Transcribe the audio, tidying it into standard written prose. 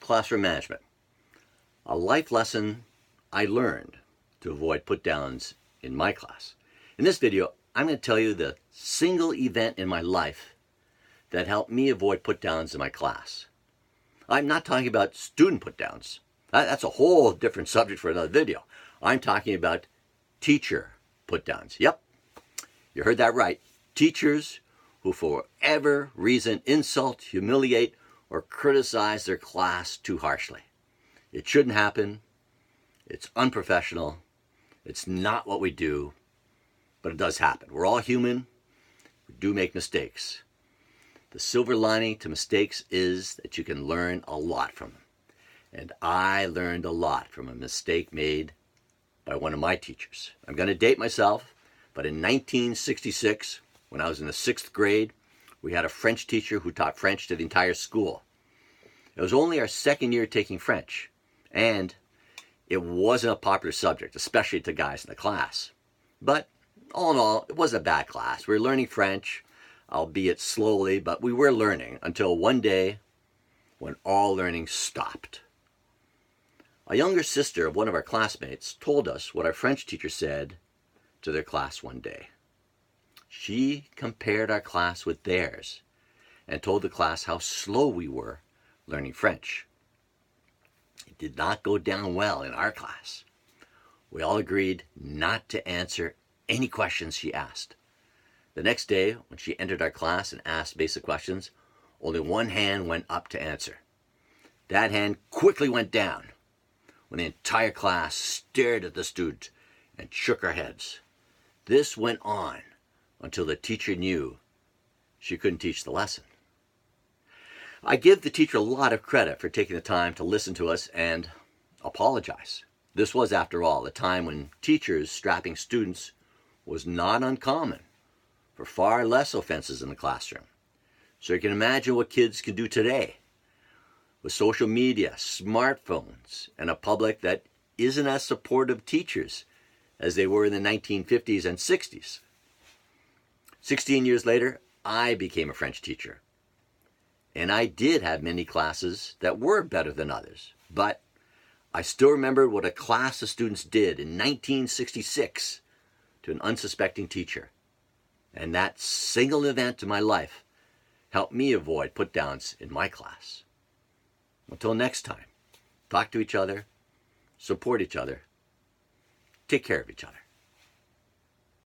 Classroom management. A life lesson I learned to avoid put-downs in my class. In this video, I'm going to tell you the single event in my life that helped me avoid put-downs in my class. I'm not talking about student put-downs. That's a whole different subject for another video. I'm talking about teacher put-downs. Yep, you heard that right. Teachers who for whatever reason insult, humiliate, or criticize their class too harshly. It shouldn't happen. It's unprofessional. It's not what we do, but it does happen. We're all human. We do make mistakes. The silver lining to mistakes is that you can learn a lot from them. And I learned a lot from a mistake made by one of my teachers. I'm going to date myself, but in 1966, when I was in the 6th grade, we had a French teacher who taught French to the entire school. It was only our second year taking French, and it wasn't a popular subject, especially to guys in the class. But all in all, it wasn't a bad class. We were learning French, albeit slowly, but we were learning until one day when all learning stopped. A younger sister of one of our classmates told us what our French teacher said to their class one day. She compared our class with theirs and told the class how slow we were learning French. It did not go down well in our class. We all agreed not to answer any questions she asked. The next day, when she entered our class and asked basic questions, only one hand went up to answer. That hand quickly went down when the entire class stared at the student and shook our heads. This went on until the teacher knew she couldn't teach the lesson. I give the teacher a lot of credit for taking the time to listen to us and apologize. This was, after all, a time when teachers strapping students was not uncommon for far less offenses in the classroom. So you can imagine what kids can do today with social media, smartphones, and a public that isn't as supportive of teachers as they were in the 1950s and 60s. 16 years later, I became a French teacher. And I did have many classes that were better than others. But I still remember what a class of students did in 1966 to an unsuspecting teacher. And that single event in my life helped me avoid put-downs in my class. Until next time, talk to each other, support each other, take care of each other.